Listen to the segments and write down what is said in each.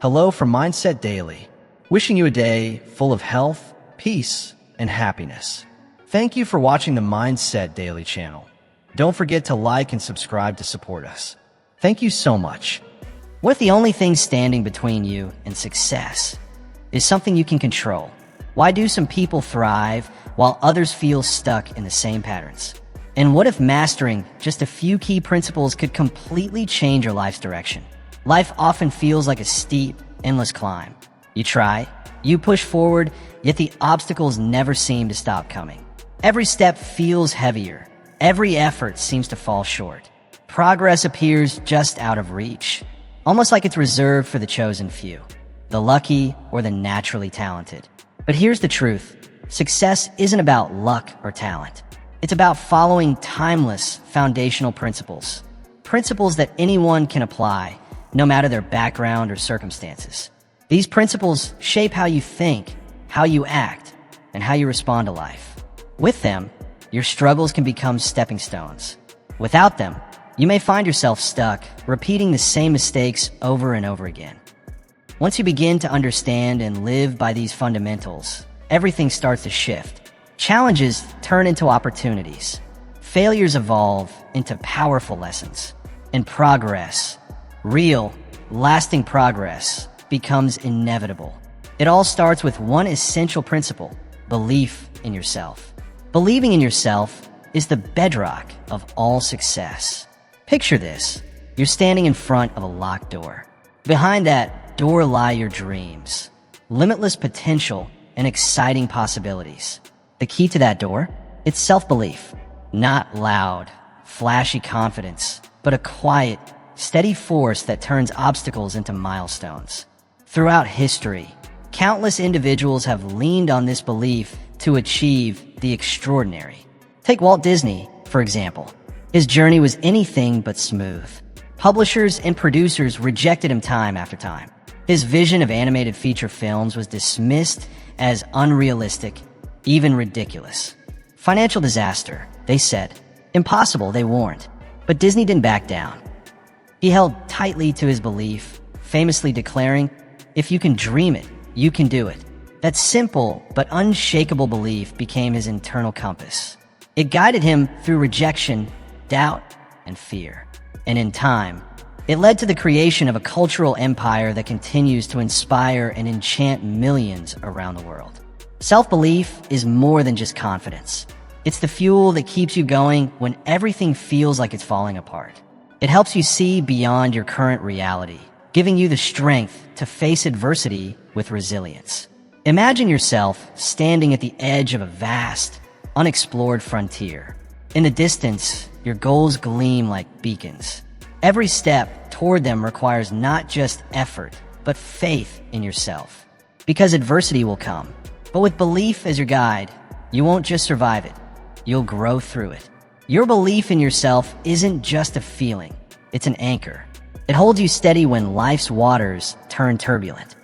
Hello from Mindset Daily, wishing you a day full of health, peace, and happiness. Thank you for watching the Mindset Daily channel. Don't forget to like and subscribe to support us. Thank you so much. What if the only thing standing between you and success is something you can control? Why do some people thrive while others feel stuck in the same patterns? And what if mastering just a few key principles could completely change your life's direction? Life often feels like a steep, endless climb. You try, you push forward, yet the obstacles never seem to stop coming. Every step feels heavier. Every effort seems to fall short. Progress appears just out of reach, almost like it's reserved for the chosen few, the lucky or the naturally talented. But here's the truth. Success isn't about luck or talent. It's about following timeless foundational principles. Principles that anyone can apply, no matter their background or circumstances. These principles shape how you think, how you act, and how you respond to life. With them, your struggles can become stepping stones. Without them, you may find yourself stuck, repeating the same mistakes over and over again. Once you begin to understand and live by these fundamentals, everything starts to shift. Challenges turn into opportunities. Failures evolve into powerful lessons. And progress, real, lasting progress, becomes inevitable. It all starts with one essential principle: belief in yourself. Believing in yourself is the bedrock of all success. Picture this. You're standing in front of a locked door. Behind that door lie your dreams, limitless potential, and exciting possibilities. The key to that door? It's self-belief. Not loud, flashy confidence, but a quiet, steady force that turns obstacles into milestones. Throughout history, countless individuals have leaned on this belief to achieve the extraordinary. Take Walt Disney, for example. His journey was anything but smooth. Publishers and producers rejected him time after time. His vision of animated feature films was dismissed as unrealistic, even ridiculous. Financial disaster, they said. Impossible, they warned. But Disney didn't back down. He held tightly to his belief, famously declaring, "If you can dream it, you can do it." That simple but unshakable belief became his internal compass. It guided him through rejection, doubt, and fear. And in time, it led to the creation of a cultural empire that continues to inspire and enchant millions around the world. Self-belief is more than just confidence. It's the fuel that keeps you going when everything feels like it's falling apart. It helps you see beyond your current reality, giving you the strength to face adversity with resilience. Imagine yourself standing at the edge of a vast, unexplored frontier. In the distance, your goals gleam like beacons. Every step toward them requires not just effort, but faith in yourself. Because adversity will come. But with belief as your guide, you won't just survive it, you'll grow through it. Your belief in yourself isn't just a feeling, it's an anchor. It holds you steady when life's waters turn turbulent.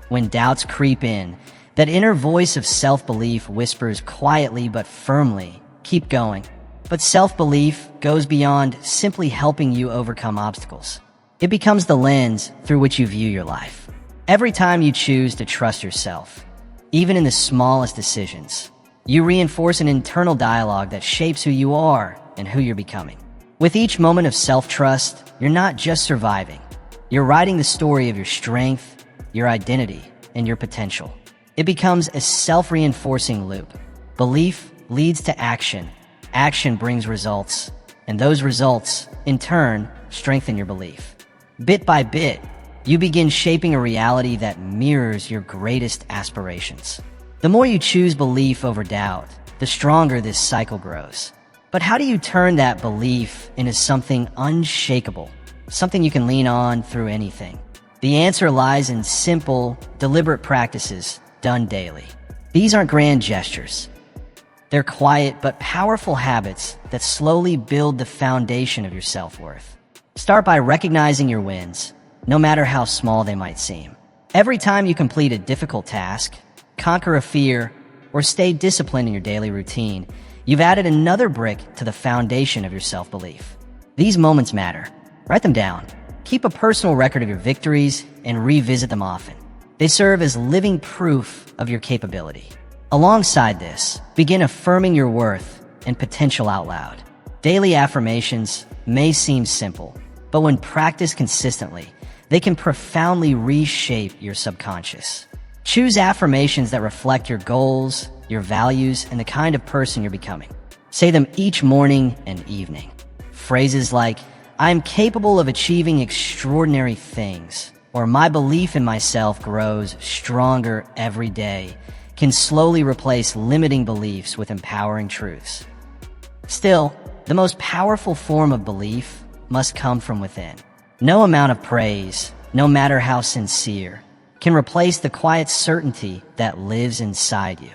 When doubts creep in, that inner voice of self-belief whispers quietly but firmly, "Keep going." But self-belief goes beyond simply helping you overcome obstacles. It becomes the lens through which you view your life. Every time you choose to trust yourself, even in the smallest decisions, you reinforce an internal dialogue that shapes who you are and who you're becoming. With each moment of self-trust, you're not just surviving. You're writing the story of your strength, your identity, and your potential. It becomes a self-reinforcing loop. Belief leads to action. Action brings results. And those results, in turn, strengthen your belief. Bit by bit, you begin shaping a reality that mirrors your greatest aspirations. The more you choose belief over doubt, the stronger this cycle grows. But how do you turn that belief into something unshakable, something you can lean on through anything? The answer lies in simple, deliberate practices done daily. These aren't grand gestures. They're quiet but powerful habits that slowly build the foundation of your self-worth. Start by recognizing your wins, no matter how small they might seem. Every time you complete a difficult task, conquer a fear, or stay disciplined in your daily routine, you've added another brick to the foundation of your self-belief. These moments matter. Write them down. Keep a personal record of your victories and revisit them often. They serve as living proof of your capability. Alongside this, begin affirming your worth and potential out loud. Daily affirmations may seem simple, but when practiced consistently, they can profoundly reshape your subconscious. Choose affirmations that reflect your goals, your values, and the kind of person you're becoming. Say them each morning and evening. Phrases like, "I am capable of achieving extraordinary things," or "my belief in myself grows stronger every day," can slowly replace limiting beliefs with empowering truths. Still, the most powerful form of belief must come from within. No amount of praise, no matter how sincere, can replace the quiet certainty that lives inside you.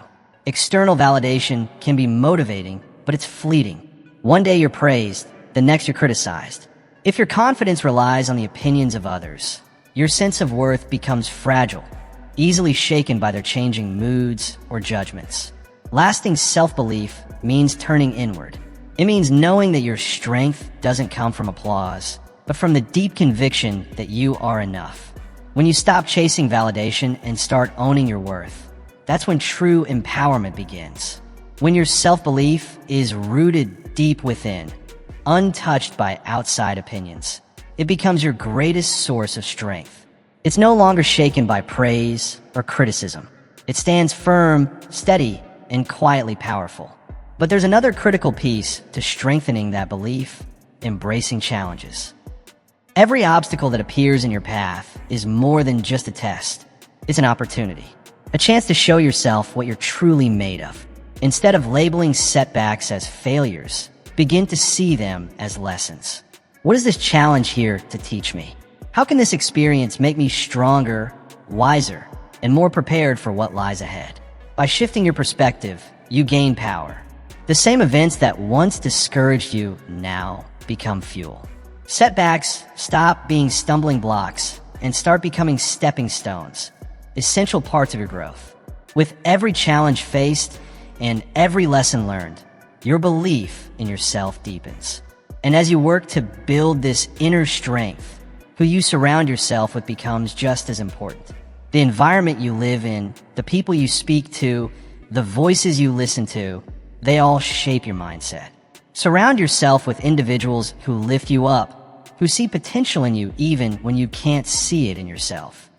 External validation can be motivating, but it's fleeting. One day you're praised, the next you're criticized. If your confidence relies on the opinions of others, your sense of worth becomes fragile, easily shaken by their changing moods or judgments. Lasting self-belief means turning inward. It means knowing that your strength doesn't come from applause, but from the deep conviction that you are enough. When you stop chasing validation and start owning your worth, that's when true empowerment begins. When your self-belief is rooted deep within, untouched by outside opinions, it becomes your greatest source of strength. It's no longer shaken by praise or criticism. It stands firm, steady, and quietly powerful. But there's another critical piece to strengthening that belief: embracing challenges. Every obstacle that appears in your path is more than just a test. It's an opportunity, a chance to show yourself what you're truly made of. Instead of labeling setbacks as failures, begin to see them as lessons. What is this challenge here to teach me? How can this experience make me stronger, wiser, and more prepared for what lies ahead? By shifting your perspective, you gain power. The same events that once discouraged you now become fuel. Setbacks stop being stumbling blocks and start becoming stepping stones, essential parts of your growth. With every challenge faced and every lesson learned, your belief in yourself deepens. And as you work to build this inner strength, who you surround yourself with becomes just as important. The environment you live in, the people you speak to, the voices you listen to, they all shape your mindset. Surround yourself with individuals who lift you up, who see potential in you even when you can't see it in yourself.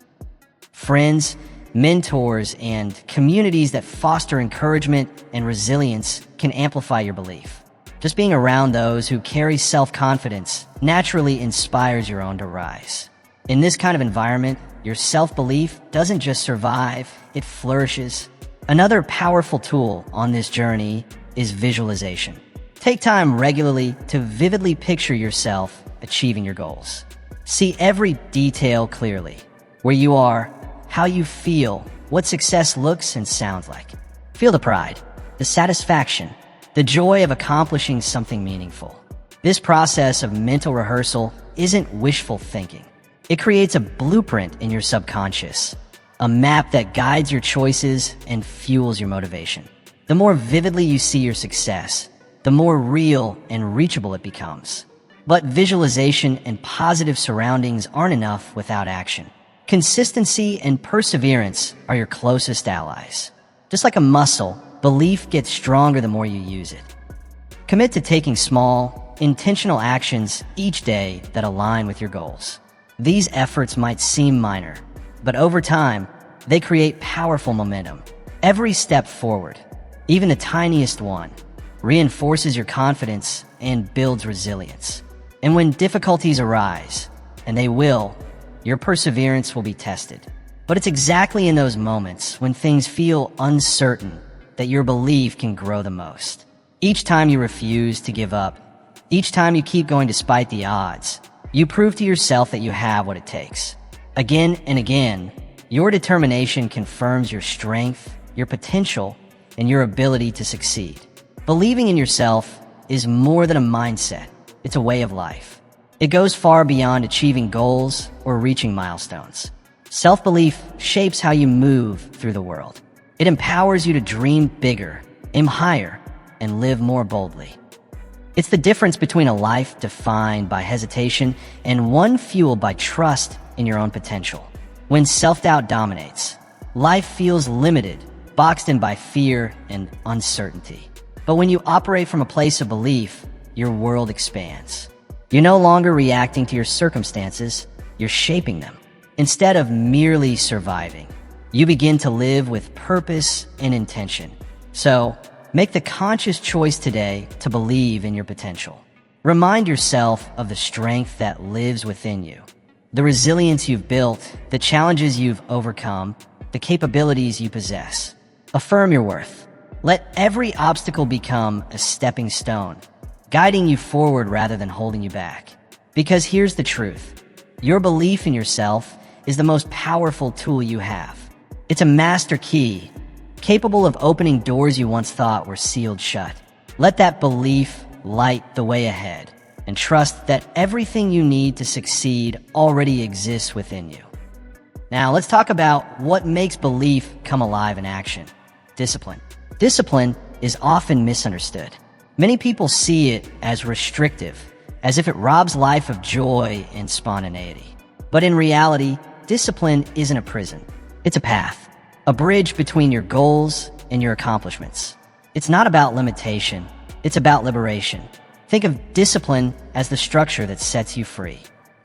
Friends, mentors, and communities that foster encouragement and resilience can amplify your belief. Just being around those who carry self-confidence naturally inspires your own to rise. In this kind of environment, your self-belief doesn't just survive, it flourishes. Another powerful tool on this journey is visualization. Take time regularly to vividly picture yourself achieving your goals. See every detail clearly: where you are, how you feel, what success looks and sounds like. Feel the pride, the satisfaction, the joy of accomplishing something meaningful. This process of mental rehearsal isn't wishful thinking. It creates a blueprint in your subconscious, a map that guides your choices and fuels your motivation. The more vividly you see your success, the more real and reachable it becomes. But visualization and positive surroundings aren't enough without action. Consistency and perseverance are your closest allies. Just like a muscle, belief gets stronger the more you use it. Commit to taking small, intentional actions each day that align with your goals. These efforts might seem minor, but over time, they create powerful momentum. Every step forward, even the tiniest one, reinforces your confidence and builds resilience. And when difficulties arise, and they will, your perseverance will be tested. But it's exactly in those moments when things feel uncertain that your belief can grow the most. Each time you refuse to give up, each time you keep going despite the odds, you prove to yourself that you have what it takes. Again and again, your determination confirms your strength, your potential, and your ability to succeed. Believing in yourself is more than a mindset. It's a way of life. It goes far beyond achieving goals or reaching milestones. Self-belief shapes how you move through the world. It empowers you to dream bigger, aim higher, and live more boldly. It's the difference between a life defined by hesitation and one fueled by trust in your own potential. When self-doubt dominates, life feels limited, boxed in by fear and uncertainty. But when you operate from a place of belief, your world expands. You're no longer reacting to your circumstances, you're shaping them. Instead of merely surviving, you begin to live with purpose and intention. So, make the conscious choice today to believe in your potential. Remind yourself of the strength that lives within you, the resilience you've built, the challenges you've overcome, the capabilities you possess. Affirm your worth. Let every obstacle become a stepping stone, guiding you forward rather than holding you back. Because here's the truth. Your belief in yourself is the most powerful tool you have. It's a master key, capable of opening doors you once thought were sealed shut. Let that belief light the way ahead, and trust that everything you need to succeed already exists within you. Now, let's talk about what makes belief come alive in action. Discipline. Discipline is often misunderstood. Many people see it as restrictive, as if it robs life of joy and spontaneity. But in reality, discipline isn't a prison. It's a path, a bridge between your goals and your accomplishments. It's not about limitation, it's about liberation. Think of discipline as the structure that sets you free.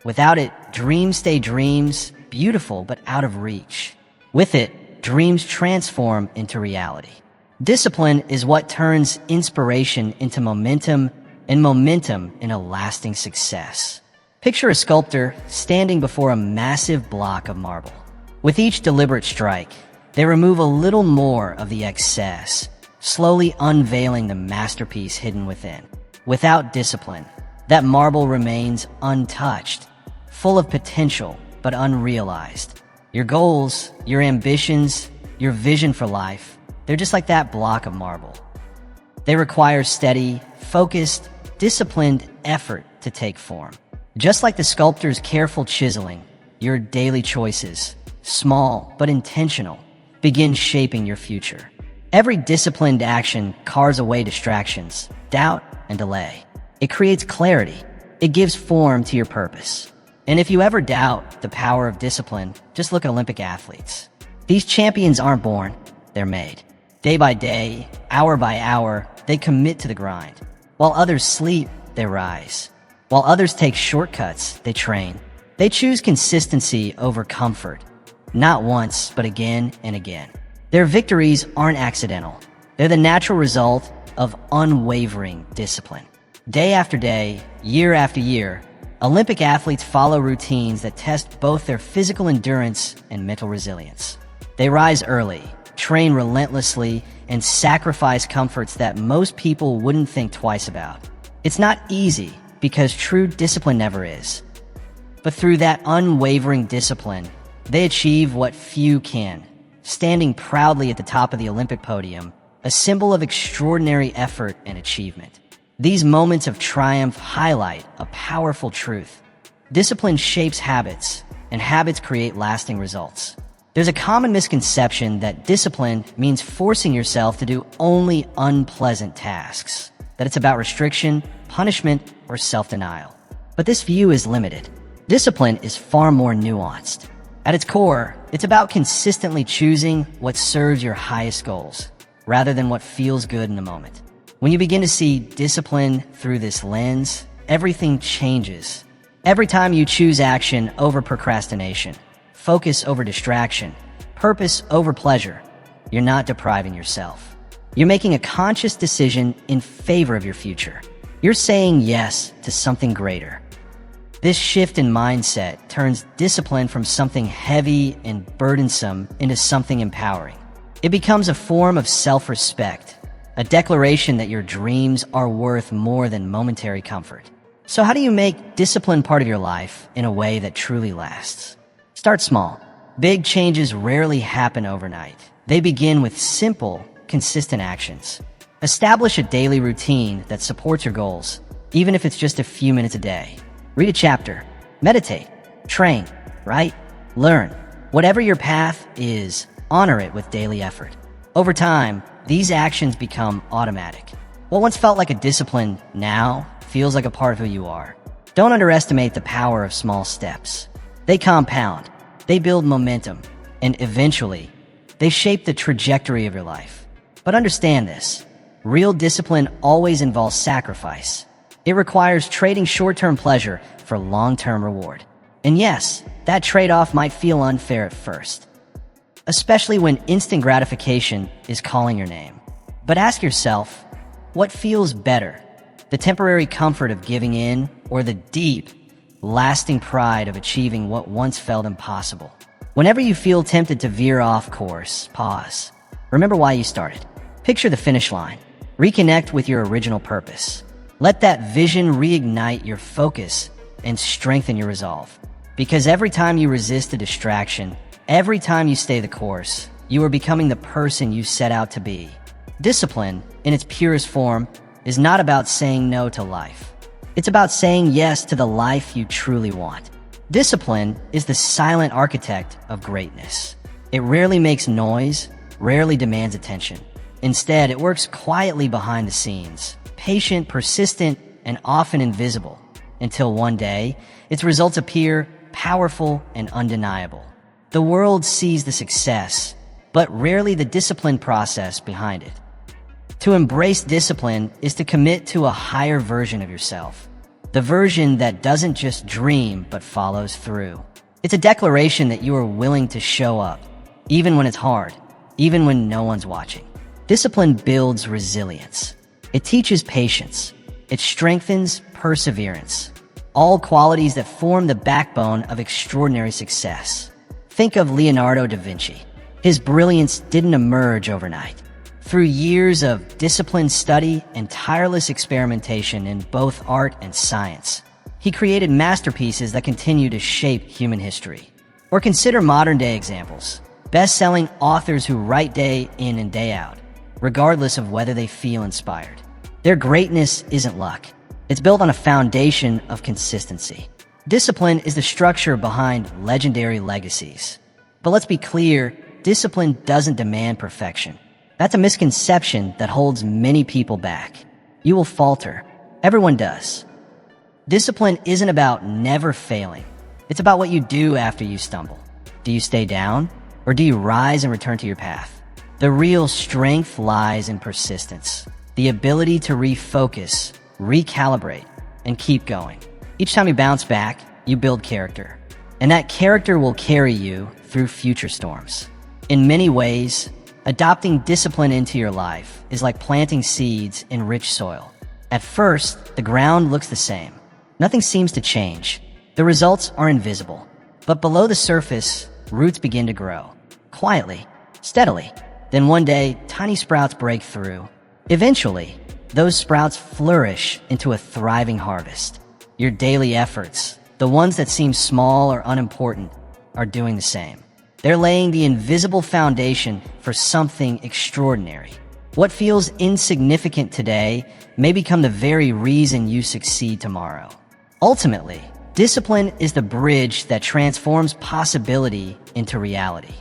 Without it, dreams stay dreams, beautiful but out of reach. With it, dreams transform into reality. Discipline is what turns inspiration into momentum and momentum into lasting success. Picture a sculptor standing before a massive block of marble. With each deliberate strike, they remove a little more of the excess, slowly unveiling the masterpiece hidden within. Without discipline, that marble remains untouched, full of potential but unrealized. Your goals, your ambitions, your vision for life, they're just like that block of marble. They require steady, focused, disciplined effort to take form. Just like the sculptor's careful chiseling, your daily choices, small but intentional, begin shaping your future. Every disciplined action carves away distractions, doubt, and delay. It creates clarity. It gives form to your purpose. And if you ever doubt the power of discipline, just look at Olympic athletes. These champions aren't born, they're made. Day by day, hour by hour, they commit to the grind. While others sleep, they rise. While others take shortcuts, they train. They choose consistency over comfort. Not once, but again and again. Their victories aren't accidental. They're the natural result of unwavering discipline. Day after day, year after year, Olympic athletes follow routines that test both their physical endurance and mental resilience. They rise early, train relentlessly, and sacrifice comforts that most people wouldn't think twice about. It's not easy, because true discipline never is. But through that unwavering discipline, they achieve what few can, standing proudly at the top of the Olympic podium, a symbol of extraordinary effort and achievement. These moments of triumph highlight a powerful truth. Discipline shapes habits, and habits create lasting results. There's a common misconception that discipline means forcing yourself to do only unpleasant tasks, that it's about restriction, punishment, or self-denial. But this view is limited. Discipline is far more nuanced. At its core, it's about consistently choosing what serves your highest goals, rather than what feels good in the moment. When you begin to see discipline through this lens, everything changes. Every time you choose action over procrastination, focus over distraction, purpose over pleasure, you're not depriving yourself. You're making a conscious decision in favor of your future. You're saying yes to something greater. This shift in mindset turns discipline from something heavy and burdensome into something empowering. It becomes a form of self-respect, a declaration that your dreams are worth more than momentary comfort. So how do you make discipline part of your life in a way that truly lasts? Start small. Big changes rarely happen overnight. They begin with simple, consistent actions. Establish a daily routine that supports your goals, even if it's just a few minutes a day. Read a chapter, meditate, train, write, learn. Whatever your path is, honor it with daily effort. Over time, these actions become automatic. What once felt like a discipline now feels like a part of who you are. Don't underestimate the power of small steps. They compound, they build momentum, and eventually, they shape the trajectory of your life. But understand this, real discipline always involves sacrifice. It requires trading short-term pleasure for long-term reward. And yes, that trade-off might feel unfair at first, especially when instant gratification is calling your name. But ask yourself, what feels better? The temporary comfort of giving in, or the deep, lasting pride of achieving what once felt impossible? Whenever you feel tempted to veer off course, pause. Remember why you started. Picture the finish line. Reconnect with your original purpose. Let that vision reignite your focus and strengthen your resolve. Because every time you resist a distraction, every time you stay the course, you are becoming the person you set out to be. Discipline, in its purest form, is not about saying no to life. It's about saying yes to the life you truly want. Discipline is the silent architect of greatness. It rarely makes noise, rarely demands attention. Instead, it works quietly behind the scenes, patient, persistent, and often invisible, until one day, its results appear powerful and undeniable. The world sees the success, but rarely the discipline process behind it. To embrace discipline is to commit to a higher version of yourself. The version that doesn't just dream, but follows through. It's a declaration that you are willing to show up, even when it's hard, even when no one's watching. Discipline builds resilience. It teaches patience. It strengthens perseverance. All qualities that form the backbone of extraordinary success. Think of Leonardo da Vinci. His brilliance didn't emerge overnight. Through years of disciplined study and tireless experimentation in both art and science, he created masterpieces that continue to shape human history. Or consider modern-day examples, best-selling authors who write day in and day out, regardless of whether they feel inspired. Their greatness isn't luck. It's built on a foundation of consistency. Discipline is the structure behind legendary legacies. But let's be clear, discipline doesn't demand perfection. That's a misconception that holds many people back. You will falter. Everyone does. Discipline isn't about never failing. It's about what you do after you stumble. Do you stay down, or do you rise and return to your path? The real strength lies in persistence, the ability to refocus, recalibrate, and keep going. Each time you bounce back, you build character, and that character will carry you through future storms. In many ways, adopting discipline into your life is like planting seeds in rich soil. At first, the ground looks the same. Nothing seems to change. The results are invisible. But below the surface, roots begin to grow. Quietly, steadily. Then one day, tiny sprouts break through. Eventually, those sprouts flourish into a thriving harvest. Your daily efforts, the ones that seem small or unimportant, are doing the same. They're laying the invisible foundation for something extraordinary. What feels insignificant today may become the very reason you succeed tomorrow. Ultimately, discipline is the bridge that transforms possibility into reality.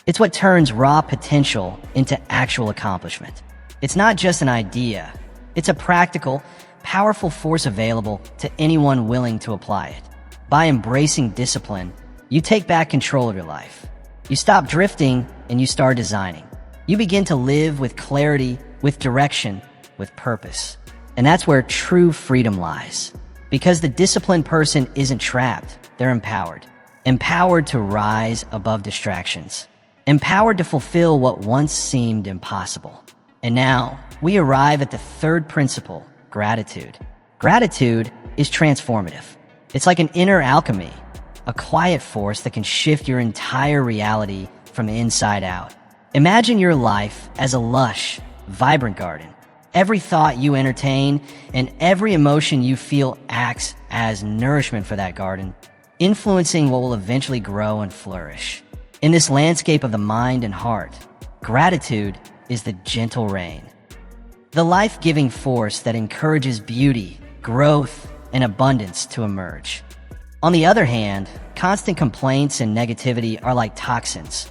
It's what turns raw potential into actual accomplishment. It's not just an idea. It's a practical, powerful force available to anyone willing to apply it. By embracing discipline, you take back control of your life. You stop drifting and you start designing. You begin to live with clarity, with direction, with purpose. And that's where true freedom lies. Because the disciplined person isn't trapped, they're empowered. Empowered to rise above distractions. Empowered to fulfill what once seemed impossible. And now, we arrive at the third principle, gratitude. Gratitude is transformative. It's like an inner alchemy, a quiet force that can shift your entire reality from the inside out. Imagine your life as a lush, vibrant garden. Every thought you entertain and every emotion you feel acts as nourishment for that garden, influencing what will eventually grow and flourish. In this landscape of the mind and heart, gratitude is the gentle rain, the life-giving force that encourages beauty, growth, and abundance to emerge. On the other hand, constant complaints and negativity are like toxins,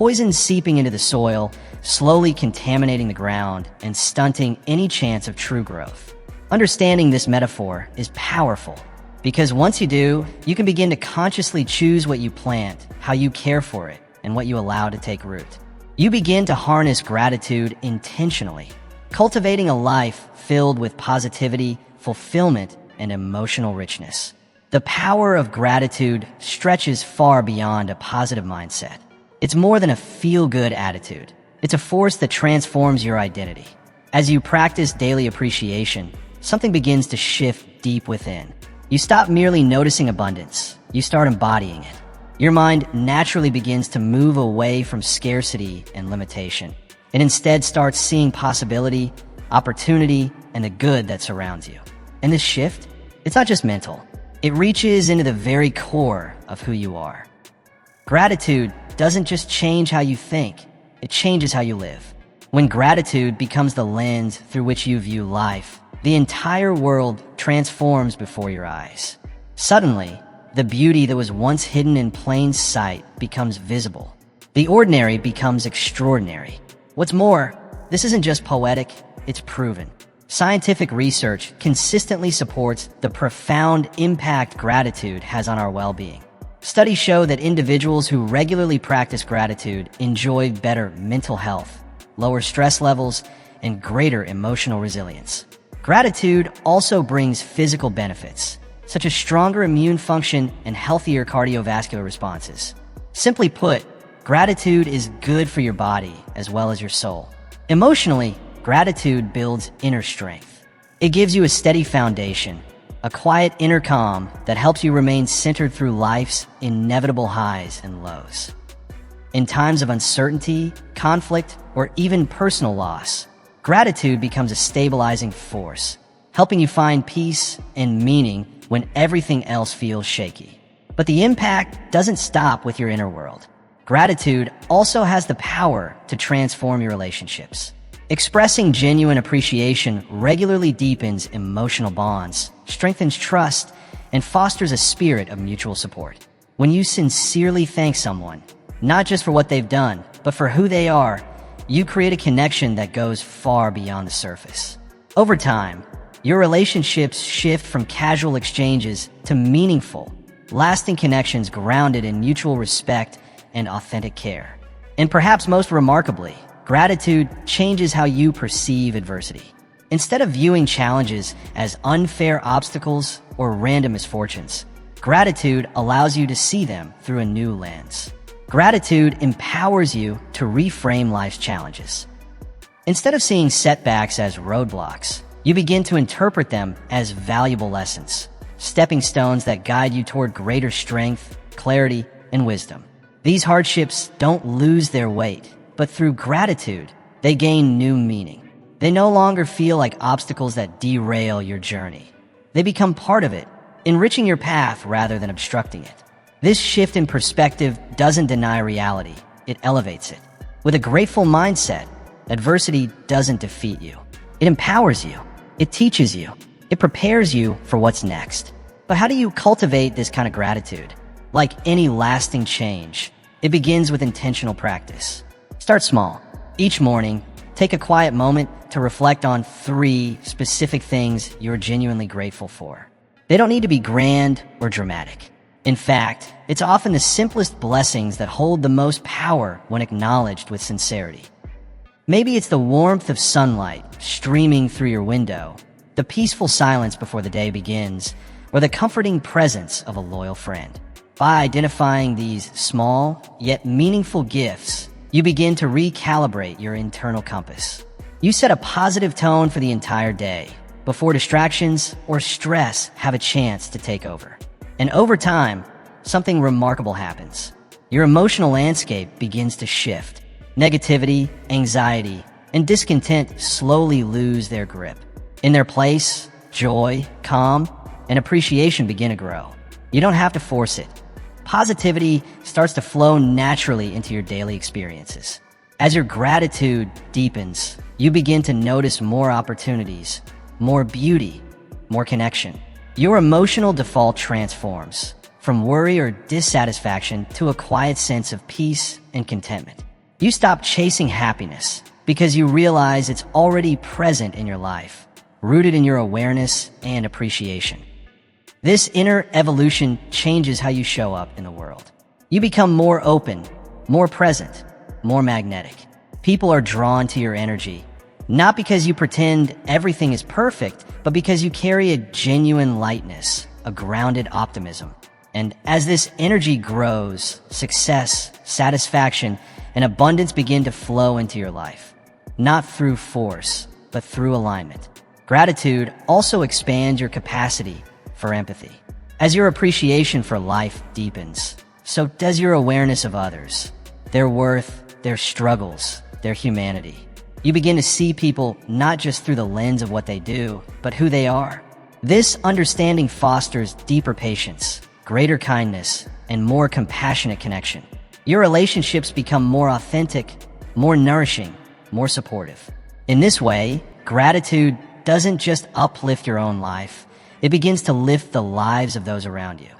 poison seeping into the soil, slowly contaminating the ground and stunting any chance of true growth. Understanding this metaphor is powerful because once you do, you can begin to consciously choose what you plant, how you care for it, and what you allow to take root. You begin to harness gratitude intentionally, cultivating a life filled with positivity, fulfillment, and emotional richness. The power of gratitude stretches far beyond a positive mindset. It's more than a feel-good attitude. It's a force that transforms your identity. As you practice daily appreciation, something begins to shift deep within. You stop merely noticing abundance. You start embodying it. Your mind naturally begins to move away from scarcity and limitation. It instead starts seeing possibility, opportunity, and the good that surrounds you. And this shift, it's not just mental. It reaches into the very core of who you are. Gratitude doesn't just change how you think, it changes how you live. When gratitude becomes the lens through which you view life, the entire world transforms before your eyes. Suddenly, the beauty that was once hidden in plain sight becomes visible. The ordinary becomes extraordinary. What's more, this isn't just poetic, it's proven. Scientific research consistently supports the profound impact gratitude has on our well-being. Studies show that individuals who regularly practice gratitude enjoy better mental health, lower stress levels, and greater emotional resilience. Gratitude also brings physical benefits, such as stronger immune function and healthier cardiovascular responses. Simply put, gratitude is good for your body as well as your soul. Emotionally, gratitude builds inner strength. It gives you a steady foundation, a quiet inner calm that helps you remain centered through life's inevitable highs and lows. In times of uncertainty, conflict, or even personal loss, gratitude becomes a stabilizing force, helping you find peace and meaning when everything else feels shaky. But the impact doesn't stop with your inner world. Gratitude also has the power to transform your relationships. Expressing genuine appreciation regularly deepens emotional bonds, strengthens trust, and fosters a spirit of mutual support. When you sincerely thank someone, not just for what they've done, but for who they are, you create a connection that goes far beyond the surface. Over time, your relationships shift from casual exchanges to meaningful, lasting connections grounded in mutual respect and authentic care. And perhaps most remarkably, gratitude changes how you perceive adversity. Instead of viewing challenges as unfair obstacles or random misfortunes, gratitude allows you to see them through a new lens. Gratitude empowers you to reframe life's challenges. Instead of seeing setbacks as roadblocks, you begin to interpret them as valuable lessons, stepping stones that guide you toward greater strength, clarity, and wisdom. These hardships don't lose their weight, but through gratitude, they gain new meaning. They no longer feel like obstacles that derail your journey. They become part of it, enriching your path rather than obstructing it. This shift in perspective doesn't deny reality, it elevates it. With a grateful mindset, adversity doesn't defeat you. It empowers you. It teaches you. It prepares you for what's next. But how do you cultivate this kind of gratitude? Like any lasting change, it begins with intentional practice. Start small. Each morning, take a quiet moment to reflect on 3 specific things you're genuinely grateful for. They don't need to be grand or dramatic. In fact, it's often the simplest blessings that hold the most power when acknowledged with sincerity. Maybe it's the warmth of sunlight streaming through your window, the peaceful silence before the day begins, or the comforting presence of a loyal friend. By identifying these small yet meaningful gifts, you begin to recalibrate your internal compass. You set a positive tone for the entire day before distractions or stress have a chance to take over. And over time, something remarkable happens. Your emotional landscape begins to shift. Negativity, anxiety, and discontent slowly lose their grip. In their place, joy, calm, and appreciation begin to grow. You don't have to force it. Positivity starts to flow naturally into your daily experiences. As your gratitude deepens, you begin to notice more opportunities, more beauty, more connection. Your emotional default transforms from worry or dissatisfaction to a quiet sense of peace and contentment. You stop chasing happiness because you realize it's already present in your life, rooted in your awareness and appreciation. This inner evolution changes how you show up in the world. You become more open, more present, more magnetic. People are drawn to your energy, not because you pretend everything is perfect, but because you carry a genuine lightness, a grounded optimism. And as this energy grows, success, satisfaction, and abundance begin to flow into your life, not through force, but through alignment. Gratitude also expands your capacity for empathy. As your appreciation for life deepens, so does your awareness of others, their worth, their struggles, their humanity. You begin to see people not just through the lens of what they do, but who they are. This understanding fosters deeper patience, greater kindness, and more compassionate connection. Your relationships become more authentic, more nourishing, more supportive. In this way, gratitude doesn't just uplift your own life, it begins to lift the lives of those around you.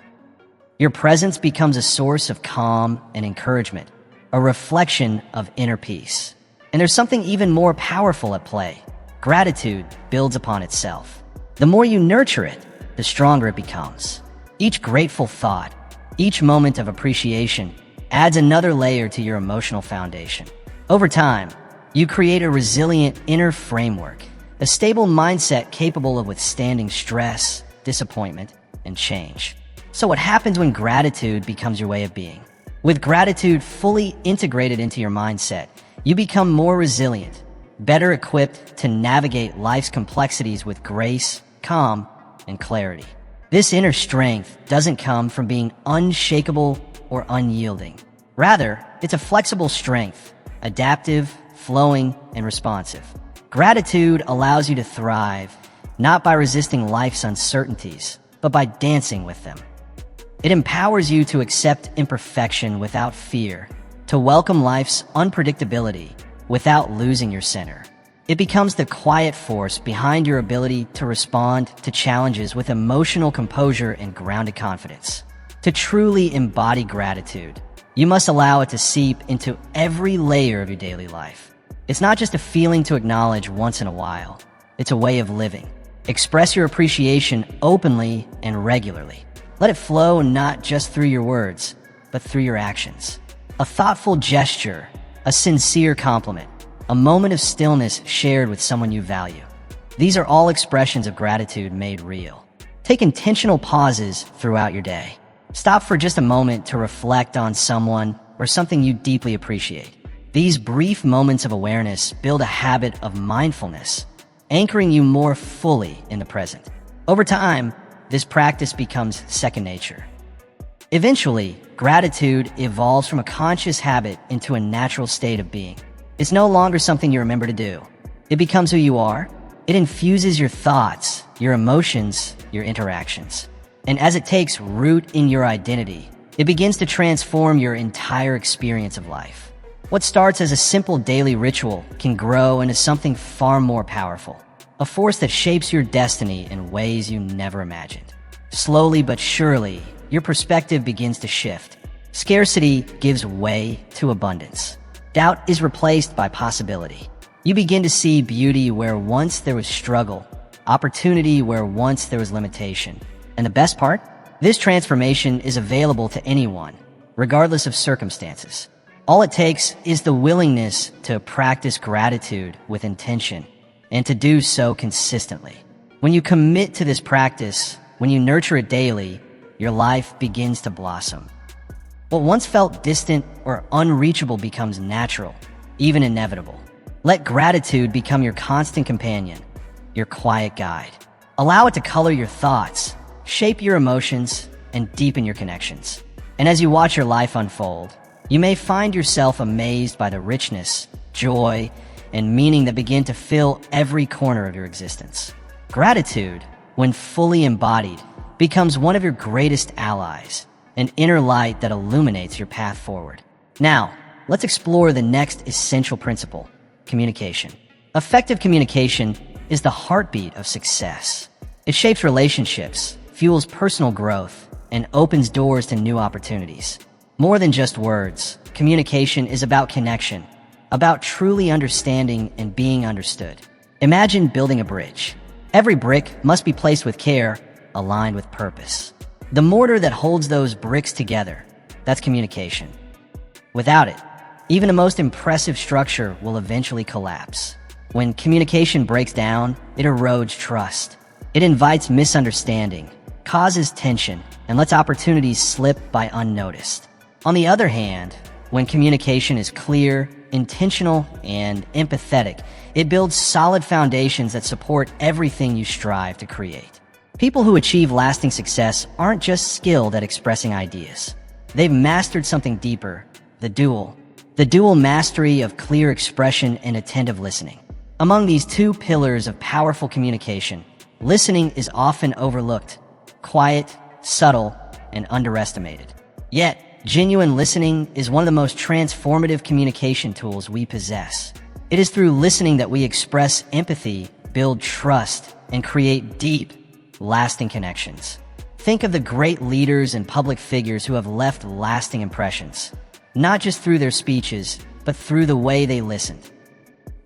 Your presence becomes a source of calm and encouragement, a reflection of inner peace. And there's something even more powerful at play. Gratitude builds upon itself. The more you nurture it, the stronger it becomes. Each grateful thought, each moment of appreciation adds another layer to your emotional foundation. Over time, you create a resilient inner framework, a stable mindset capable of withstanding stress, disappointment, and change. So what happens when gratitude becomes your way of being? With gratitude fully integrated into your mindset, you become more resilient, better equipped to navigate life's complexities with grace, calm, and clarity. This inner strength doesn't come from being unshakable or unyielding. Rather, it's a flexible strength, adaptive, flowing, and responsive. Gratitude allows you to thrive, not by resisting life's uncertainties, but by dancing with them. It empowers you to accept imperfection without fear, to welcome life's unpredictability without losing your center. It becomes the quiet force behind your ability to respond to challenges with emotional composure and grounded confidence. To truly embody gratitude, you must allow it to seep into every layer of your daily life. It's not just a feeling to acknowledge once in a while. It's a way of living. Express your appreciation openly and regularly. Let it flow not just through your words, but through your actions. A thoughtful gesture, a sincere compliment, a moment of stillness shared with someone you value. These are all expressions of gratitude made real. Take intentional pauses throughout your day. Stop for just a moment to reflect on someone or something you deeply appreciate. These brief moments of awareness build a habit of mindfulness, anchoring you more fully in the present. Over time, this practice becomes second nature. Eventually, gratitude evolves from a conscious habit into a natural state of being. It's no longer something you remember to do. It becomes who you are. It infuses your thoughts, your emotions, your interactions. And as it takes root in your identity, it begins to transform your entire experience of life. What starts as a simple daily ritual can grow into something far more powerful, a force that shapes your destiny in ways you never imagined. Slowly but surely, your perspective begins to shift. Scarcity gives way to abundance. Doubt is replaced by possibility. You begin to see beauty where once there was struggle, opportunity where once there was limitation. And the best part? This transformation is available to anyone, regardless of circumstances. All it takes is the willingness to practice gratitude with intention and to do so consistently. When you commit to this practice, when you nurture it daily, your life begins to blossom. What once felt distant or unreachable becomes natural, even inevitable. Let gratitude become your constant companion, your quiet guide. Allow it to color your thoughts, shape your emotions, and deepen your connections. And as you watch your life unfold, you may find yourself amazed by the richness, joy, and meaning that begin to fill every corner of your existence. Gratitude, when fully embodied, becomes one of your greatest allies, an inner light that illuminates your path forward. Now, let's explore the next essential principle: communication. Effective communication is the heartbeat of success. It shapes relationships, fuels personal growth, and opens doors to new opportunities. More than just words, communication is about connection, about truly understanding and being understood. Imagine building a bridge. Every brick must be placed with care, aligned with purpose. The mortar that holds those bricks together, that's communication. Without it, even the most impressive structure will eventually collapse. When communication breaks down, it erodes trust. It invites misunderstanding, causes tension, and lets opportunities slip by unnoticed. On the other hand, when communication is clear, intentional, and empathetic, it builds solid foundations that support everything you strive to create. People who achieve lasting success aren't just skilled at expressing ideas. They've mastered something deeper, the dual mastery of clear expression and attentive listening. Among these two pillars of powerful communication, listening is often overlooked, quiet, subtle, and underestimated. Yet, genuine listening is one of the most transformative communication tools we possess. It is through listening that we express empathy, build trust, and create deep, lasting connections. Think of the great leaders and public figures who have left lasting impressions, not just through their speeches, but through the way they listened.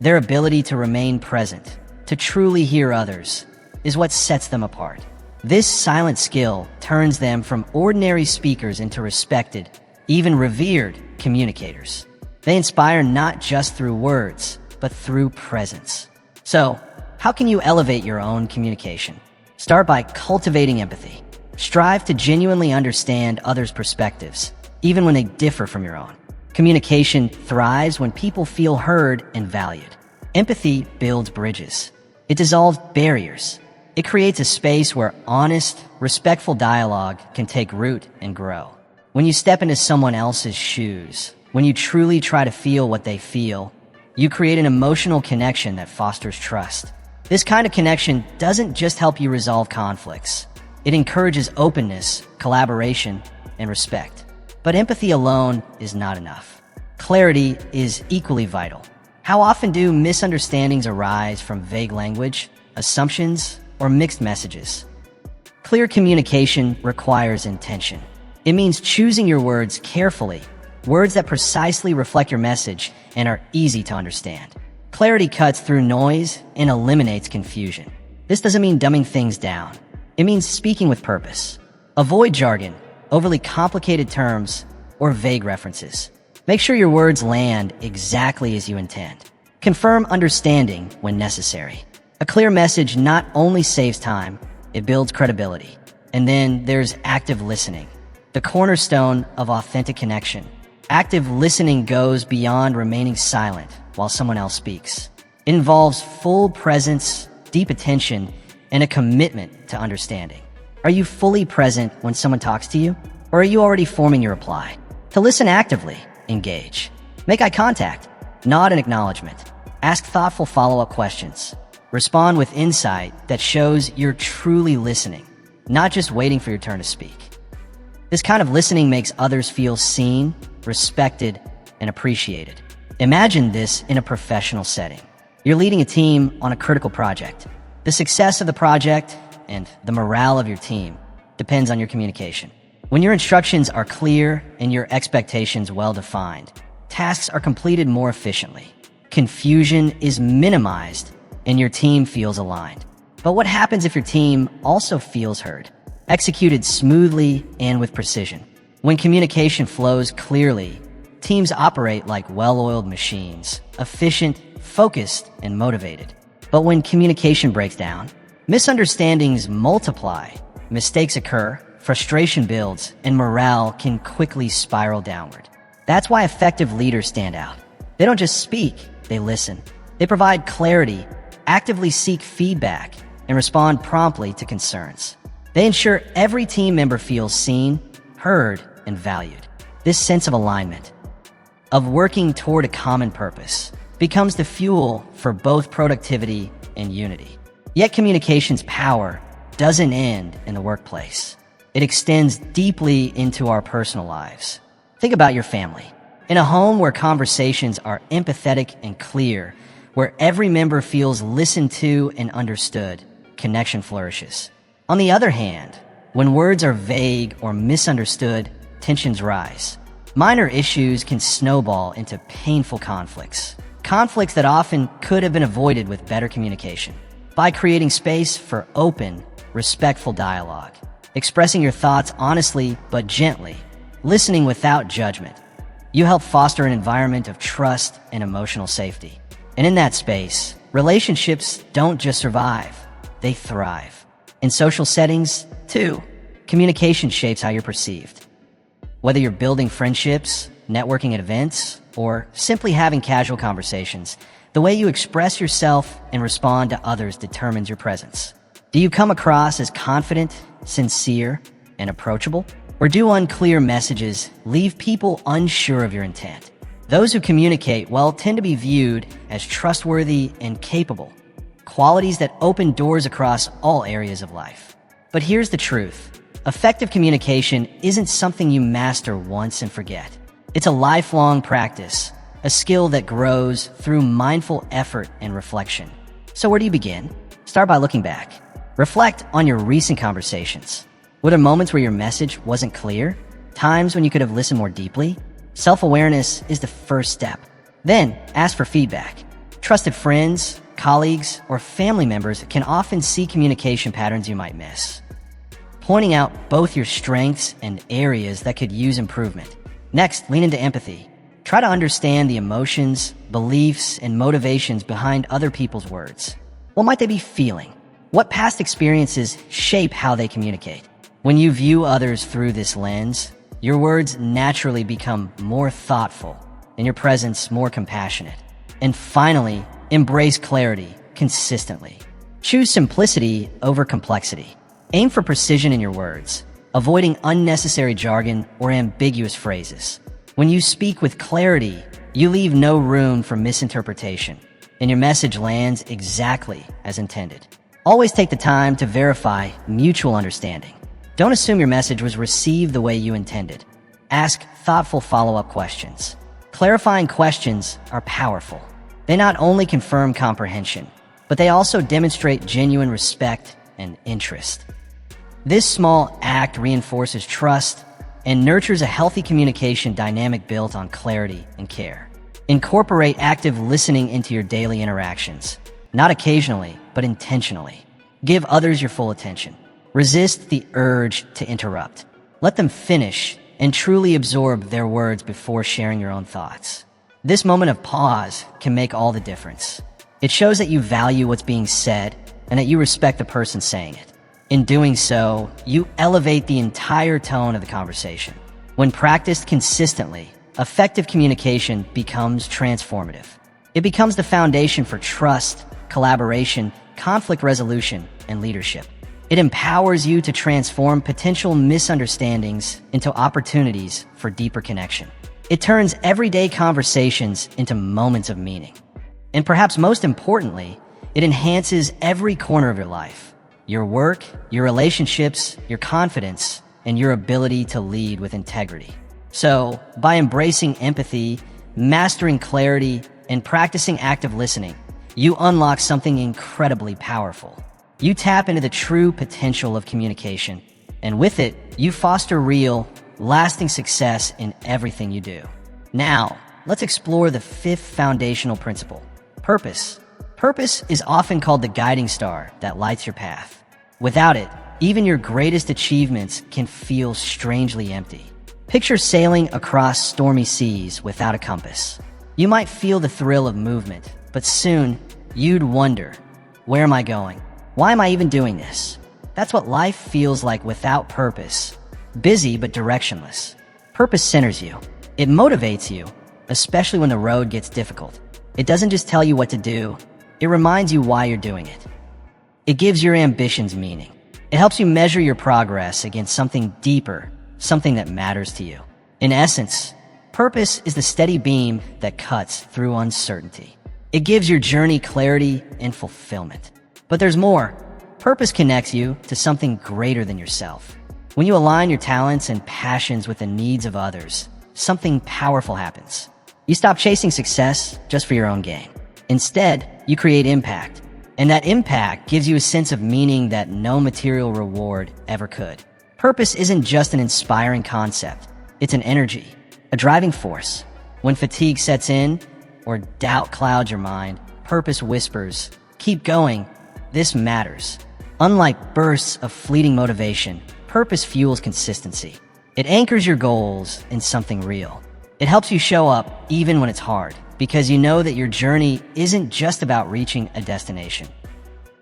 Their ability to remain present, to truly hear others, is what sets them apart. This silent skill turns them from ordinary speakers into respected, even revered communicators. They inspire not just through words, but through presence. So, how can you elevate your own communication? Start by cultivating empathy. Strive to genuinely understand others' perspectives, even when they differ from your own. Communication thrives when people feel heard and valued. Empathy builds bridges. It dissolves barriers. It creates a space where honest, respectful dialogue can take root and grow. When you step into someone else's shoes, when you truly try to feel what they feel, you create an emotional connection that fosters trust. This kind of connection doesn't just help you resolve conflicts. It encourages openness, collaboration, and respect. But empathy alone is not enough. Clarity is equally vital. How often do misunderstandings arise from vague language, assumptions, or mixed messages? Clear communication requires intention. It means choosing your words carefully, words that precisely reflect your message and are easy to understand. Clarity cuts through noise and eliminates confusion. This doesn't mean dumbing things down. It means speaking with purpose. Avoid jargon, overly complicated terms, or vague references. Make sure your words land exactly as you intend. Confirm understanding when necessary. A clear message not only saves time, it builds credibility. And then there's active listening, the cornerstone of authentic connection. Active listening goes beyond remaining silent while someone else speaks. It involves full presence, deep attention, and a commitment to understanding. Are you fully present when someone talks to you? Or are you already forming your reply? To listen actively, engage. Make eye contact, nod in acknowledgement. Ask thoughtful follow-up questions. Respond with insight that shows you're truly listening, not just waiting for your turn to speak. This kind of listening makes others feel seen, respected, and appreciated. Imagine this in a professional setting. You're leading a team on a critical project. The success of the project and the morale of your team depends on your communication. When your instructions are clear and your expectations well-defined, tasks are completed more efficiently. Confusion is minimized and your team feels aligned. But what happens if your team also feels heard, executed smoothly and with precision? When communication flows clearly, teams operate like well-oiled machines, efficient, focused, and motivated. But when communication breaks down, misunderstandings multiply, mistakes occur, frustration builds, and morale can quickly spiral downward. That's why effective leaders stand out. They don't just speak, they listen. They provide clarity, actively seek feedback, and respond promptly to concerns. They ensure every team member feels seen, heard, and valued. This sense of alignment, of working toward a common purpose, becomes the fuel for both productivity and unity. Yet communication's power doesn't end in the workplace. It extends deeply into our personal lives. Think about your family. In a home where conversations are empathetic and clear, where every member feels listened to and understood, connection flourishes. On the other hand, when words are vague or misunderstood, tensions rise. Minor issues can snowball into painful conflicts. Conflicts that often could have been avoided with better communication. By creating space for open, respectful dialogue, expressing your thoughts honestly but gently, listening without judgment, you help foster an environment of trust and emotional safety. And in that space, relationships don't just survive, they thrive. In social settings, too, communication shapes how you're perceived. Whether you're building friendships, networking at events, or simply having casual conversations, the way you express yourself and respond to others determines your presence. Do you come across as confident, sincere, and approachable? Or do unclear messages leave people unsure of your intent? Those who communicate well tend to be viewed as trustworthy and capable, qualities that open doors across all areas of life. But here's the truth. Effective communication isn't something you master once and forget. It's a lifelong practice, a skill that grows through mindful effort and reflection. So where do you begin? Start by looking back. Reflect on your recent conversations. Were there moments where your message wasn't clear? Times when you could have listened more deeply? Self-awareness is the first step. Then, ask for feedback. Trusted friends, colleagues, or family members can often see communication patterns you might miss, pointing out both your strengths and areas that could use improvement. Next, lean into empathy. Try to understand the emotions, beliefs, and motivations behind other people's words. What might they be feeling? What past experiences shape how they communicate? When you view others through this lens, your words naturally become more thoughtful and your presence more compassionate. And finally, embrace clarity consistently. Choose simplicity over complexity. Aim for precision in your words, avoiding unnecessary jargon or ambiguous phrases. When you speak with clarity, you leave no room for misinterpretation, and your message lands exactly as intended. Always take the time to verify mutual understanding. Don't assume your message was received the way you intended. Ask thoughtful follow-up questions. Clarifying questions are powerful. They not only confirm comprehension, but they also demonstrate genuine respect and interest. This small act reinforces trust and nurtures a healthy communication dynamic built on clarity and care. Incorporate active listening into your daily interactions, not occasionally, but intentionally. Give others your full attention. Resist the urge to interrupt. Let them finish and truly absorb their words before sharing your own thoughts. This moment of pause can make all the difference. It shows that you value what's being said and that you respect the person saying it. In doing so, you elevate the entire tone of the conversation. When practiced consistently, effective communication becomes transformative. It becomes the foundation for trust, collaboration, conflict resolution, and leadership. It empowers you to transform potential misunderstandings into opportunities for deeper connection. It turns everyday conversations into moments of meaning. And perhaps most importantly, it enhances every corner of your life. Your work, your relationships, your confidence, and your ability to lead with integrity. So, by embracing empathy, mastering clarity, and practicing active listening, you unlock something incredibly powerful. You tap into the true potential of communication, and with it, you foster real, lasting success in everything you do. Now, let's explore the fifth foundational principle: purpose. Purpose is often called the guiding star that lights your path. Without it, even your greatest achievements can feel strangely empty. Picture sailing across stormy seas without a compass. You might feel the thrill of movement, but soon you'd wonder, where am I going? Why am I even doing this? That's what life feels like without purpose. Busy but directionless. Purpose centers you. It motivates you, especially when the road gets difficult. It doesn't just tell you what to do, it reminds you why you're doing it. It gives your ambitions meaning. It helps you measure your progress against something deeper, something that matters to you. In essence, purpose is the steady beam that cuts through uncertainty. It gives your journey clarity and fulfillment. But there's more. Purpose connects you to something greater than yourself. When you align your talents and passions with the needs of others, something powerful happens. You stop chasing success just for your own gain. Instead, you create impact. And that impact gives you a sense of meaning that no material reward ever could. Purpose isn't just an inspiring concept. It's an energy, a driving force. When fatigue sets in or doubt clouds your mind, purpose whispers, "Keep going, this matters." Unlike bursts of fleeting motivation, purpose fuels consistency. It anchors your goals in something real. It helps you show up even when it's hard, because you know that your journey isn't just about reaching a destination.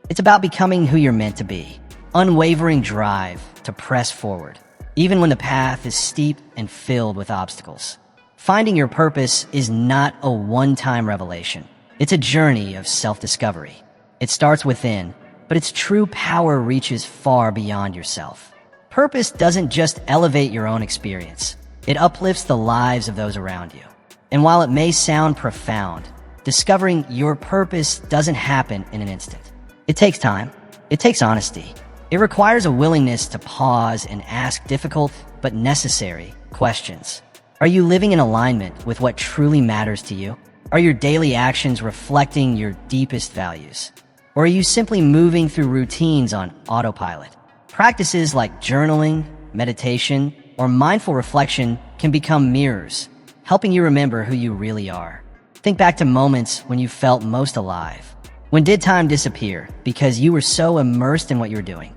It's about becoming who you're meant to be. Unwavering drive to press forward, even when the path is steep and filled with obstacles. Finding your purpose is not a one-time revelation. It's a journey of self-discovery. It starts within, but its true power reaches far beyond yourself. Purpose doesn't just elevate your own experience. It uplifts the lives of those around you. And while it may sound profound, discovering your purpose doesn't happen in an instant. It takes time. It takes honesty. It requires a willingness to pause and ask difficult but necessary questions. Are you living in alignment with what truly matters to you? Are your daily actions reflecting your deepest values? Or are you simply moving through routines on autopilot? Practices like journaling, meditation, or mindful reflection can become mirrors, helping you remember who you really are. Think back to moments when you felt most alive. When did time disappear because you were so immersed in what you were doing?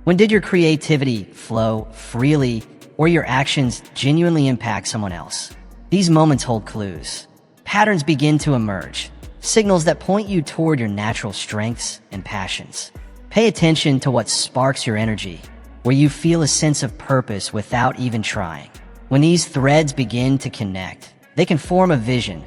When did your creativity flow freely or your actions genuinely impact someone else? These moments hold clues. Patterns begin to emerge, signals that point you toward your natural strengths and passions. Pay attention to what sparks your energy, where you feel a sense of purpose without even trying. When these threads begin to connect, they can form a vision,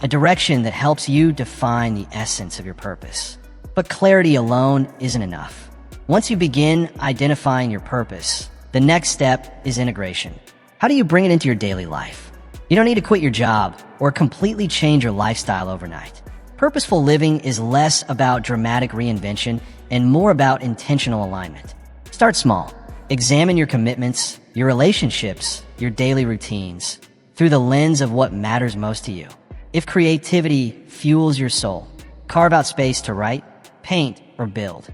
a direction that helps you define the essence of your purpose. But clarity alone isn't enough. Once you begin identifying your purpose, the next step is integration. How do you bring it into your daily life? You don't need to quit your job or completely change your lifestyle overnight. Purposeful living is less about dramatic reinvention and more about intentional alignment. Start small. Examine your commitments, your relationships, your daily routines through the lens of what matters most to you. If creativity fuels your soul, carve out space to write, paint, or build.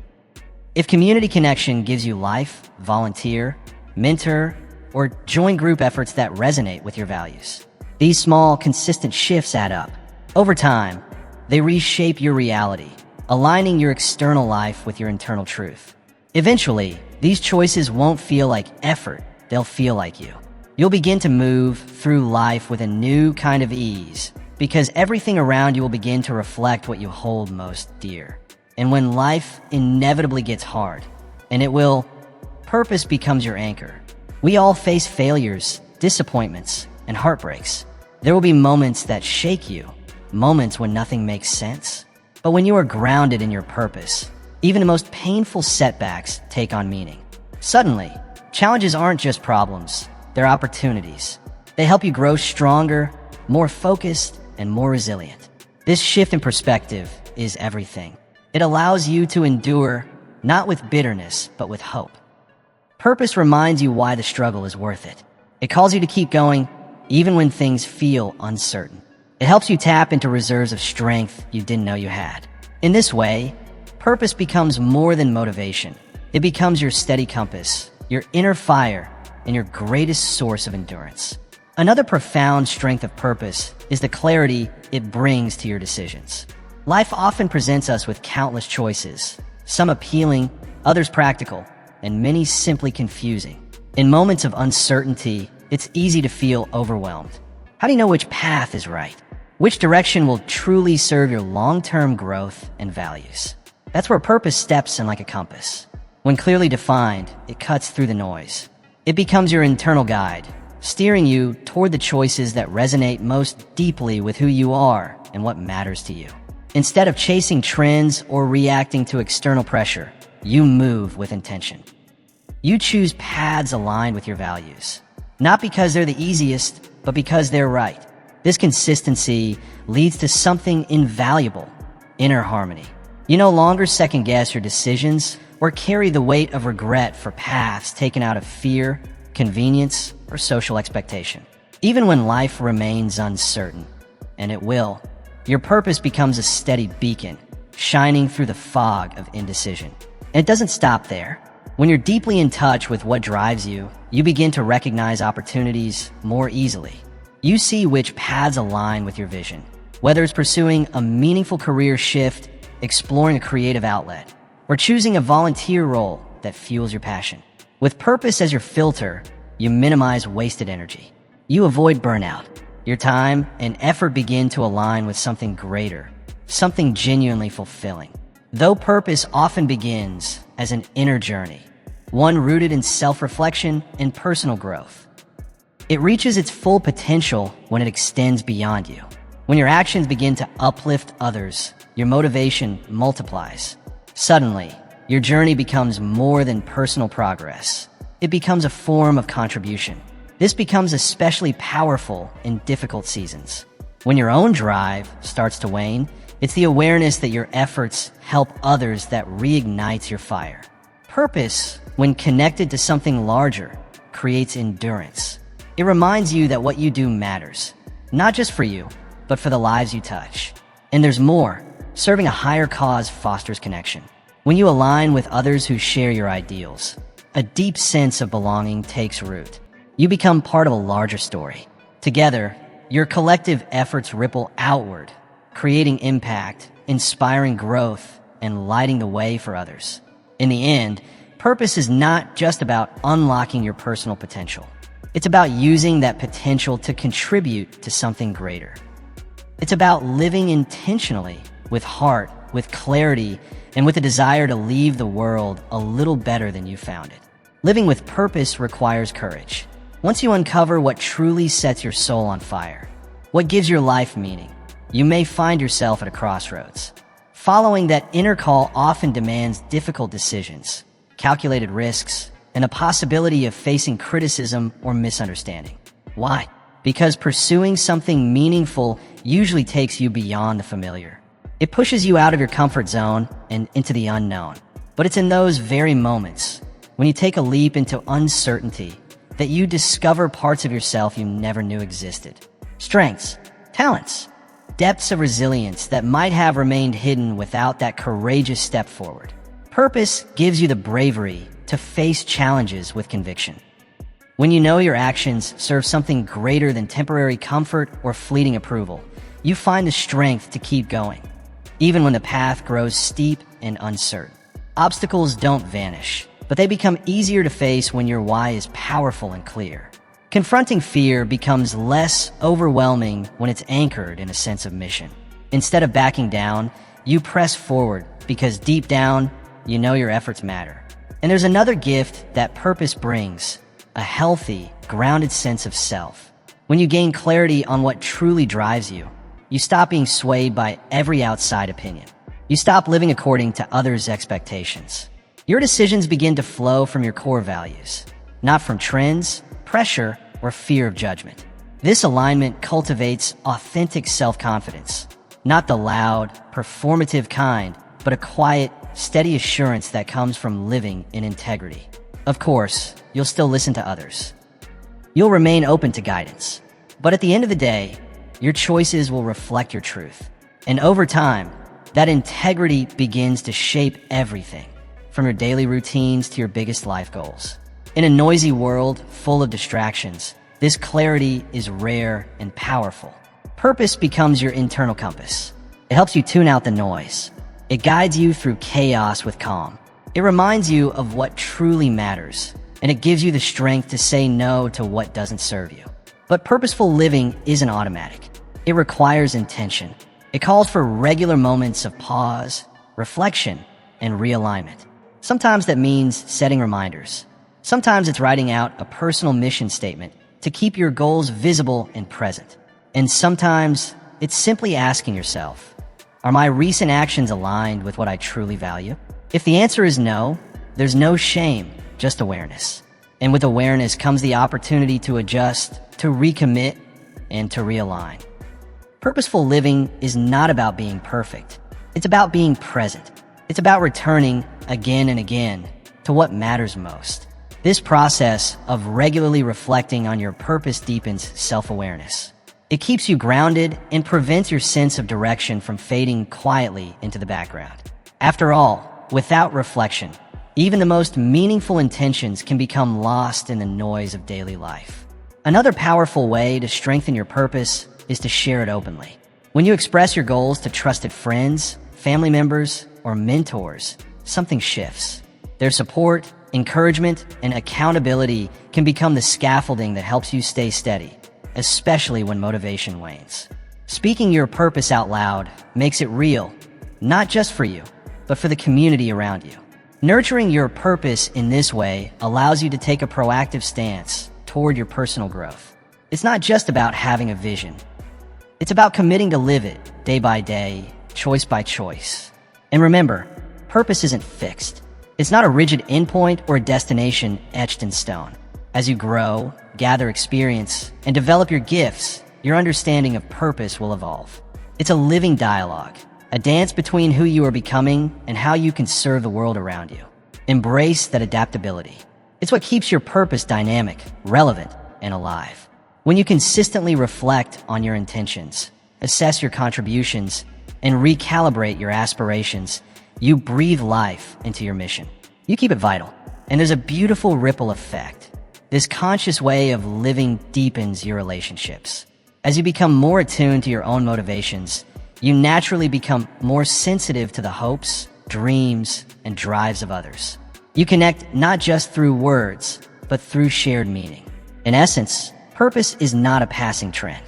If community connection gives you life, volunteer, mentor, or join group efforts that resonate with your values. These small, consistent shifts add up. Over time, they reshape your reality, aligning your external life with your internal truth. Eventually, these choices won't feel like effort, they'll feel like you. You'll begin to move through life with a new kind of ease, because everything around you will begin to reflect what you hold most dear. And when life inevitably gets hard, and it will, purpose becomes your anchor. We all face failures, disappointments, and heartbreaks. There will be moments that shake you, moments when nothing makes sense. But when you are grounded in your purpose, even the most painful setbacks take on meaning. Suddenly, challenges aren't just problems, they're opportunities. They help you grow stronger, more focused, and more resilient. This shift in perspective is everything. It allows you to endure, not with bitterness, but with hope. Purpose reminds you why the struggle is worth it. It calls you to keep going, even when things feel uncertain. It helps you tap into reserves of strength you didn't know you had. In this way, purpose becomes more than motivation. It becomes your steady compass, your inner fire, and your greatest source of endurance. Another profound strength of purpose is the clarity it brings to your decisions. Life often presents us with countless choices, some appealing, others practical, and many simply confusing. In moments of uncertainty, it's easy to feel overwhelmed. How do you know which path is right? Which direction will truly serve your long-term growth and values? That's where purpose steps in like a compass. When clearly defined, it cuts through the noise. It becomes your internal guide, steering you toward the choices that resonate most deeply with who you are and what matters to you. Instead of chasing trends or reacting to external pressure, you move with intention. You choose paths aligned with your values, not because they're the easiest, but because they're right. This consistency leads to something invaluable: inner harmony. You no longer second-guess your decisions or carry the weight of regret for paths taken out of fear, convenience, or social expectation. Even when life remains uncertain, and it will, your purpose becomes a steady beacon, shining through the fog of indecision. And it doesn't stop there. When you're deeply in touch with what drives you, you begin to recognize opportunities more easily. You see which paths align with your vision, whether it's pursuing a meaningful career shift, exploring a creative outlet, or choosing a volunteer role that fuels your passion. With purpose as your filter, you minimize wasted energy. You avoid burnout. Your time and effort begin to align with something greater, something genuinely fulfilling. Though purpose often begins as an inner journey, one rooted in self-reflection and personal growth, it reaches its full potential when it extends beyond you. When your actions begin to uplift others, your motivation multiplies. Suddenly, your journey becomes more than personal progress. It becomes a form of contribution. This becomes especially powerful in difficult seasons. When your own drive starts to wane, it's the awareness that your efforts help others that reignites your fire. Purpose, when connected to something larger, creates endurance. It reminds you that what you do matters, not just for you, but for the lives you touch. And there's more. Serving a higher cause fosters connection. When you align with others who share your ideals, a deep sense of belonging takes root. You become part of a larger story. Together, your collective efforts ripple outward, creating impact, inspiring growth, and lighting the way for others. In the end, purpose is not just about unlocking your personal potential. It's about using that potential to contribute to something greater. It's about living intentionally, with heart, with clarity, and with a desire to leave the world a little better than you found it. Living with purpose requires courage. Once you uncover what truly sets your soul on fire, what gives your life meaning, you may find yourself at a crossroads. Following that inner call often demands difficult decisions, calculated risks, and a possibility of facing criticism or misunderstanding. Why? Because pursuing something meaningful usually takes you beyond the familiar. It pushes you out of your comfort zone and into the unknown. But it's in those very moments, when you take a leap into uncertainty, that you discover parts of yourself you never knew existed. Strengths, talents, depths of resilience that might have remained hidden without that courageous step forward. Purpose gives you the bravery to face challenges with conviction. When you know your actions serve something greater than temporary comfort or fleeting approval, you find the strength to keep going, even when the path grows steep and uncertain. Obstacles don't vanish, but they become easier to face when your why is powerful and clear. Confronting fear becomes less overwhelming when it's anchored in a sense of mission. Instead of backing down, you press forward because deep down, you know your efforts matter. And there's another gift that purpose brings, a healthy, grounded sense of self. When you gain clarity on what truly drives you, you stop being swayed by every outside opinion. You stop living according to others' expectations. Your decisions begin to flow from your core values, not from trends, pressure, or fear of judgment. This alignment cultivates authentic self-confidence, not the loud, performative kind, but a quiet, steady assurance that comes from living in integrity. Of course, you'll still listen to others. You'll remain open to guidance. But at the end of the day, your choices will reflect your truth. And over time, that integrity begins to shape everything, from your daily routines to your biggest life goals. In a noisy world full of distractions, this clarity is rare and powerful. Purpose becomes your internal compass. It helps you tune out the noise. It guides you through chaos with calm. It reminds you of what truly matters, and it gives you the strength to say no to what doesn't serve you. But purposeful living isn't automatic. It requires intention. It calls for regular moments of pause, reflection, and realignment. Sometimes that means setting reminders. Sometimes it's writing out a personal mission statement to keep your goals visible and present. And sometimes it's simply asking yourself, are my recent actions aligned with what I truly value? If the answer is no, there's no shame, just awareness. And with awareness comes the opportunity to adjust, to recommit, and to realign. Purposeful living is not about being perfect. It's about being present. It's about returning again and again to what matters most. This process of regularly reflecting on your purpose deepens self-awareness. It keeps you grounded and prevents your sense of direction from fading quietly into the background. After all, without reflection, even the most meaningful intentions can become lost in the noise of daily life. Another powerful way to strengthen your purpose is to share it openly. When you express your goals to trusted friends, family members, or mentors, something shifts. Their support, encouragement, and accountability can become the scaffolding that helps you stay steady, especially when motivation wanes. Speaking your purpose out loud makes it real, not just for you, but for the community around you. Nurturing your purpose in this way allows you to take a proactive stance toward your personal growth. It's not just about having a vision. It's about committing to live it day by day, choice by choice. And remember, purpose isn't fixed. It's not a rigid endpoint or a destination etched in stone. As you grow, gather experience, and develop your gifts, your understanding of purpose will evolve. It's a living dialogue, a dance between who you are becoming and how you can serve the world around you. Embrace that adaptability. It's what keeps your purpose dynamic, relevant, and alive. When you consistently reflect on your intentions, assess your contributions, and recalibrate your aspirations, you breathe life into your mission. You keep it vital, and there's a beautiful ripple effect. This conscious way of living deepens your relationships. As you become more attuned to your own motivations, you naturally become more sensitive to the hopes, dreams, and drives of others. You connect not just through words, but through shared meaning. In essence, purpose is not a passing trend.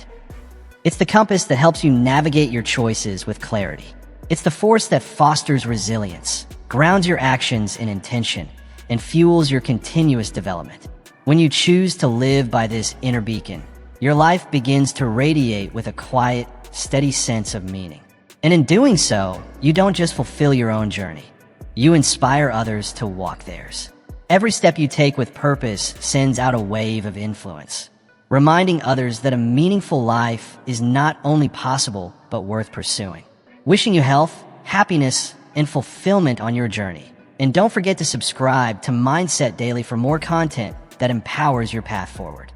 It's the compass that helps you navigate your choices with clarity. It's the force that fosters resilience, grounds your actions in intention, and fuels your continuous development. When you choose to live by this inner beacon, your life begins to radiate with a quiet, steady sense of meaning. And in doing so, you don't just fulfill your own journey. You inspire others to walk theirs. Every step you take with purpose sends out a wave of influence, reminding others that a meaningful life is not only possible, but worth pursuing. Wishing you health, happiness, and fulfillment on your journey. And don't forget to subscribe to Mindset Daily for more content that empowers your path forward.